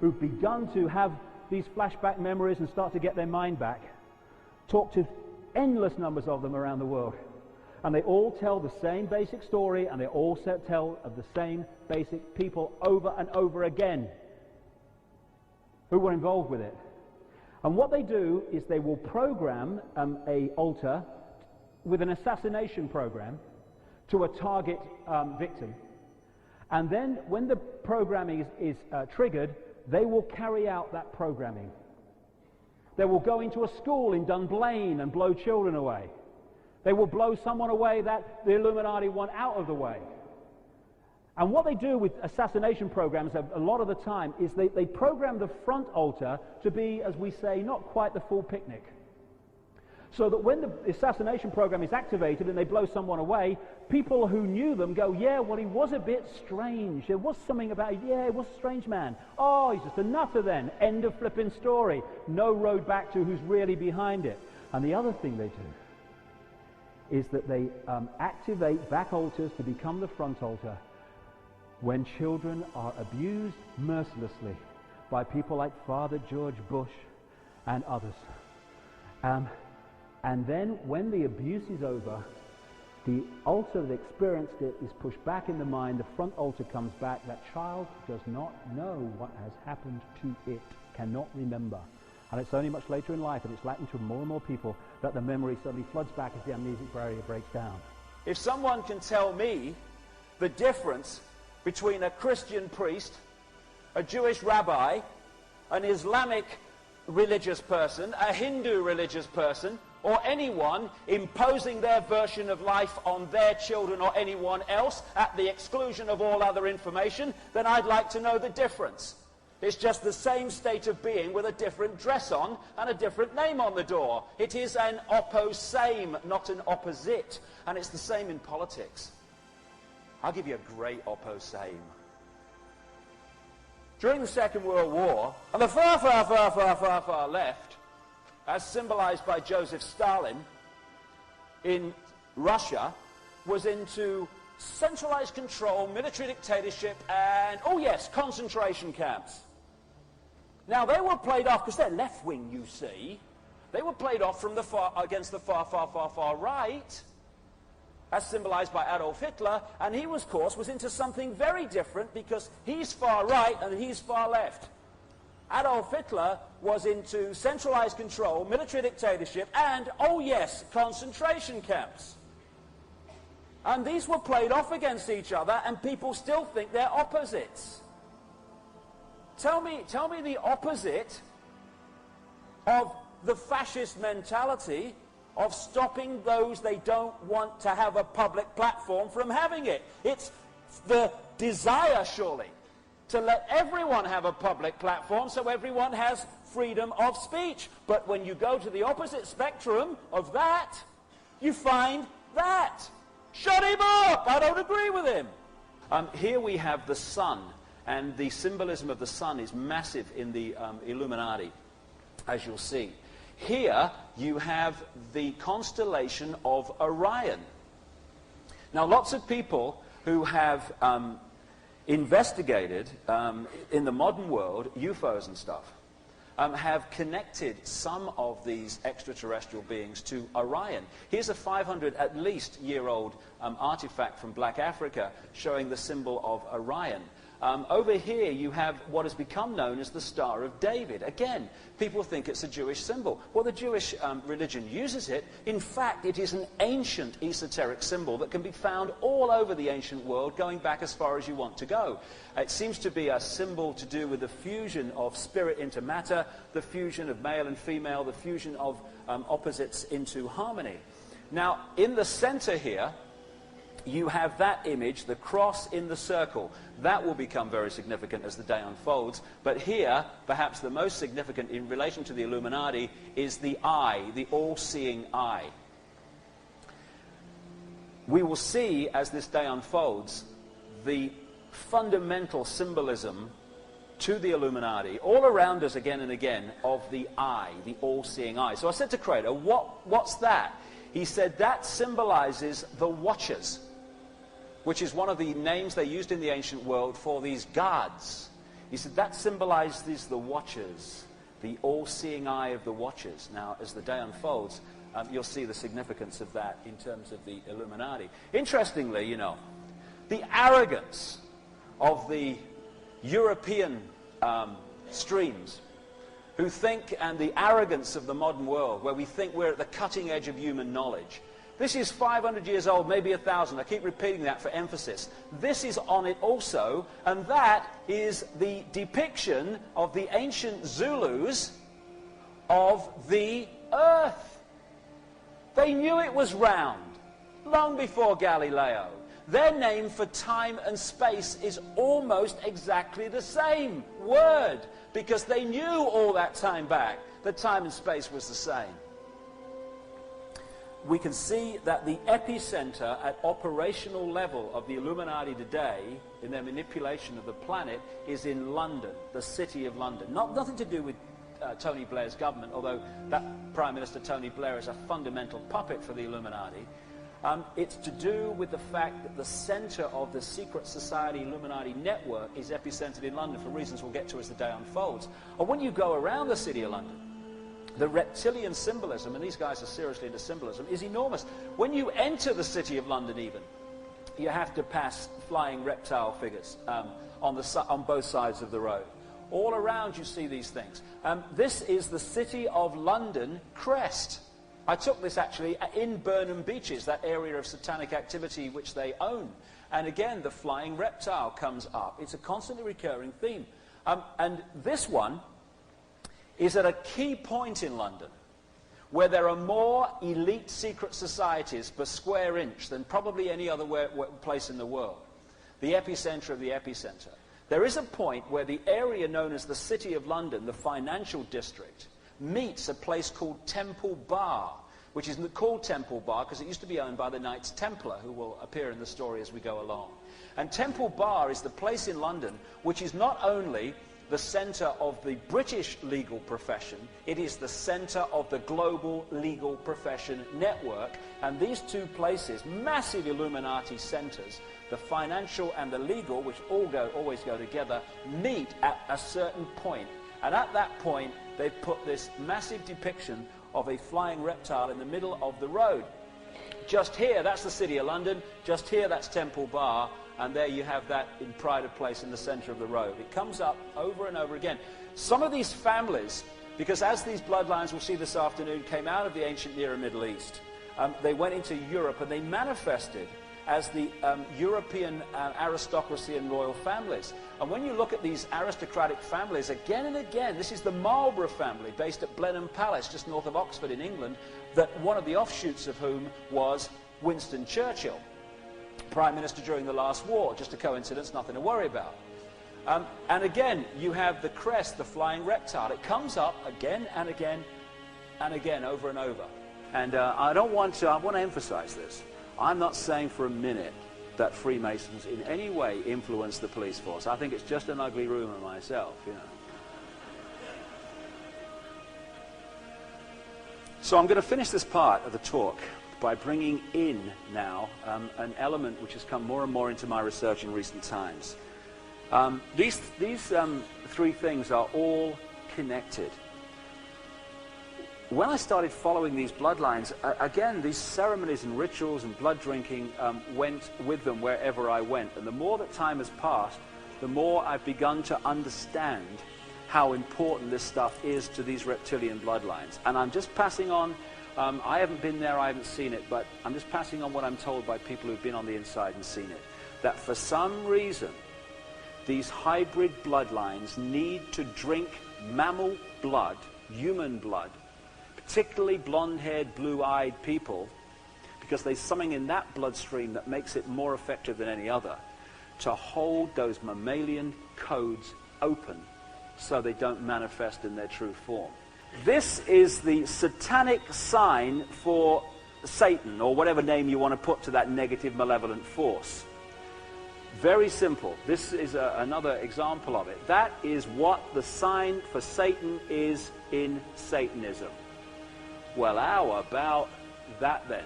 who've begun to have these flashback memories and start to get their mind back, talk to endless numbers of them around the world. And they all tell the same basic story, and they all tell of the same basic people over and over again who were involved with it. And what they do is they will program a altar with an assassination program to a target victim. And then when the programming is triggered, they will carry out that programming. They will go into a school in Dunblane and blow children away. They will blow someone away that the Illuminati want out of the way. And what they do with assassination programs a lot of the time is they program the front altar to be, as we say, not quite the full picnic. So that when the assassination program is activated and they blow someone away, people who knew them go, yeah, well, he was a bit strange. There was something about it. Yeah, he was a strange man. Oh, he's just a nutter then. End of flipping story. No road back to who's really behind it. And the other thing they do is that they activate back altars to become the front altar when children are abused mercilessly by people like Father George Bush and others. And then when the abuse is over, the altar that experienced it is pushed back in the mind, the front altar comes back, that child does not know what has happened to it, cannot remember. And it's only much later in life, and it's likely to more and more people, that the memory suddenly floods back as the amnesic barrier breaks down. If someone can tell me the difference between a Christian priest, a Jewish rabbi, an Islamic religious person, a Hindu religious person, or anyone imposing their version of life on their children or anyone else at the exclusion of all other information, then I'd like to know the difference. It's just the same state of being with a different dress on and a different name on the door. It is an opposame, not an opposite. And it's the same in politics. I'll give you a great opposame. During the Second World War, on the far left, as symbolized by Joseph Stalin in Russia, was into centralized control, military dictatorship, and, oh yes, concentration camps. Now, they were played off, because they're left-wing, you see. They were played off from the against the far right, as symbolized by Adolf Hitler, and he, of course, was into something very different, because he's far right and he's far left. Adolf Hitler was into centralized control, military dictatorship, and, oh yes, concentration camps. And these were played off against each other, and people still think they're opposites. Tell me the opposite of the fascist mentality of stopping those they don't want to have a public platform from having it. It's the desire, surely, to let everyone have a public platform so everyone has freedom of speech. But when you go to the opposite spectrum of that, you find that. Shut him up! I don't agree with him. Here we have the sun, and the symbolism of the sun is massive in the Illuminati, as you'll see. Here you have the constellation of Orion. Now, lots of people who have investigated in the modern world UFOs and stuff have connected some of these extraterrestrial beings to Orion. Here's a 500 at least year old artifact from Black Africa showing the symbol of Orion. Over here you have what has become known as the Star of David. Again, people think it's a Jewish symbol. Well, the Jewish religion uses it. In fact, it is an ancient esoteric symbol that can be found all over the ancient world, going back as far as you want to go. It seems to be a symbol to do with the fusion of spirit into matter, the fusion of male and female, the fusion of opposites into harmony. Now, in the center here, you have that image, the cross in the circle. That will become very significant as the day unfolds. But here, perhaps the most significant in relation to the Illuminati is the eye, the all-seeing eye. We will see, as this day unfolds, the fundamental symbolism to the Illuminati, all around us again and again, of the eye, the all-seeing eye. So I said to Crater, what's that? He said that symbolizes the Watchers, which is one of the names they used in the ancient world for these guards He said that symbolizes the watchers, the all-seeing eye of the watchers. Now, as the day unfolds, you'll see the significance of that in terms of the Illuminati. Interestingly, you know, the arrogance of the European streams who think, and the arrogance of the modern world, where we think we're at the cutting edge of human knowledge. This is 500 years old, maybe 1,000. I keep repeating that for emphasis. This is on it also, and that is the depiction of the ancient Zulus of the earth. They knew it was round long before Galileo. Their name for time and space is almost exactly the same word, because they knew all that time back that time and space was the same. We can see that the epicenter at operational level of the Illuminati today, in their manipulation of the planet, is in London, the city of London. Nothing to do with Tony Blair's government, although that Prime Minister Tony Blair is a fundamental puppet for the Illuminati. It's to do with the fact that the center of the secret society Illuminati network is epicentered in London, for reasons we'll get to as the day unfolds. And when you go around the city of London, the reptilian symbolism, and these guys are seriously into symbolism, is enormous. When you enter the city of London even, you have to pass flying reptile figures on both sides of the road. All around you see these things. This is the City of London crest. I took this actually in Burnham Beaches, that area of satanic activity which they own. And again, the flying reptile comes up. It's a constantly recurring theme. And this one is at a key point in London where there are more elite secret societies per square inch than probably any other place in the world. The epicenter of the epicenter. There is a point where the area known as the City of London, the financial district, meets a place called Temple Bar, which is called Temple Bar because it used to be owned by the Knights Templar, who will appear in the story as we go along. And Temple Bar is the place in London which is not only the center of the British legal profession, it is the center of the global legal profession network. And these two places, massive Illuminati centers, the financial and the legal, which always go together, meet at a certain point. And at that point, they've put this massive depiction of a flying reptile in the middle of the road. Just here, that's the City of London. Just here, that's Temple Bar. And there you have that in pride of place in the center of the road. It comes up over and over again. Some of these families, because as these bloodlines we'll see this afternoon came out of the ancient Near and Middle East, they went into Europe and they manifested as the European aristocracy and royal families. And when you look at these aristocratic families, again and again, this is the Marlborough family based at Blenheim Palace, just north of Oxford in England, that one of the offshoots of whom was Winston Churchill, Prime Minister during the last war. Just a coincidence, nothing to worry about. And again, you have the crest, the flying reptile. It comes up again and again and again, over and over. And I want to emphasize this. I'm not saying for a minute that Freemasons in any way influence the police force. I think it's just an ugly rumor myself, you know. So I'm going to finish this part of the talk by bringing in now an element which has come more and more into my research in recent times. These three things are all connected. When I started following these bloodlines, again, these ceremonies and rituals and blood drinking went with them wherever I went. And the more that time has passed, the more I've begun to understand how important this stuff is to these reptilian bloodlines. And I'm just passing on, I haven't been there, I haven't seen it, but I'm just passing on what I'm told by people who've been on the inside and seen it. That for some reason, these hybrid bloodlines need to drink mammal blood, human blood, particularly blonde-haired, blue-eyed people, because there's something in that bloodstream that makes it more effective than any other, to hold those mammalian codes open so they don't manifest in their true form. This is the satanic sign for Satan, or whatever name you want to put to that negative, malevolent force. Very simple. This is another example of it. That is what the sign for Satan is in Satanism. Well, how about that then?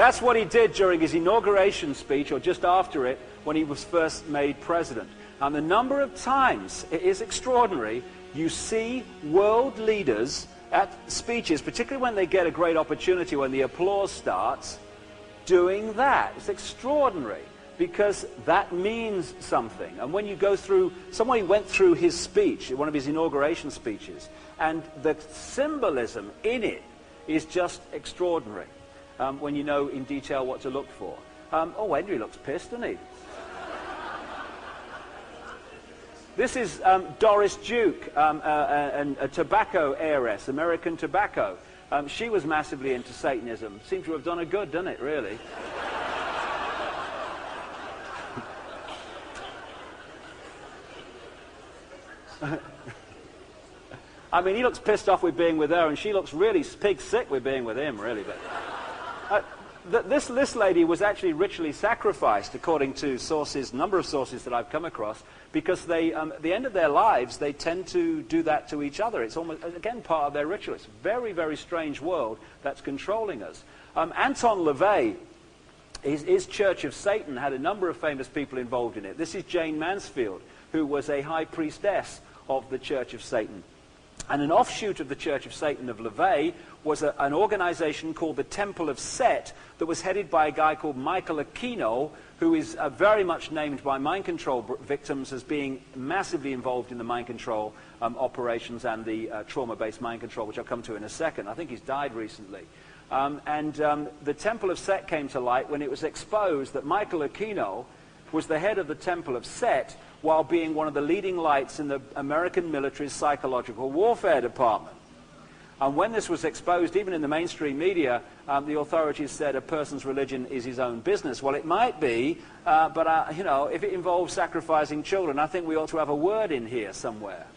That's what he did during his inauguration speech, or just after it, when he was first made president. And the number of times, it is extraordinary, you see world leaders at speeches, particularly when they get a great opportunity, when the applause starts, doing that. It's extraordinary, because that means something. And when you go through, somebody went through his speech, one of his inauguration speeches, and the symbolism in it is just extraordinary, when you know in detail what to look for. Oh, Henry looks pissed, doesn't he? This is Doris Duke, a tobacco heiress, American tobacco. She was massively into Satanism. Seems to have done her good, doesn't it, really? I mean, he looks pissed off with being with her, and she looks really pig sick with being with him, really. But this lady was actually ritually sacrificed, according to sources, number of sources that I've come across, because they, at the end of their lives, they tend to do that to each other. It's almost, again, part of their ritual. It's a very, very strange world that's controlling us. Anton LaVey, his Church of Satan had a number of famous people involved in it. This is Jane Mansfield, who was a high priestess of the Church of Satan. And an offshoot of the Church of Satan of LaVey was an organization called the Temple of Set that was headed by a guy called Michael Aquino, who is very much named by mind control victims as being massively involved in the mind control operations and the trauma-based mind control, which I'll come to in a second. I think he's died recently. The Temple of Set came to light when it was exposed that Michael Aquino was the head of the Temple of Set while being one of the leading lights in the American military's psychological warfare department. And when this was exposed, even in the mainstream media, the authorities said a person's religion is his own business. Well, it might be, but you know, if it involves sacrificing children, I think we ought to have a word in here somewhere.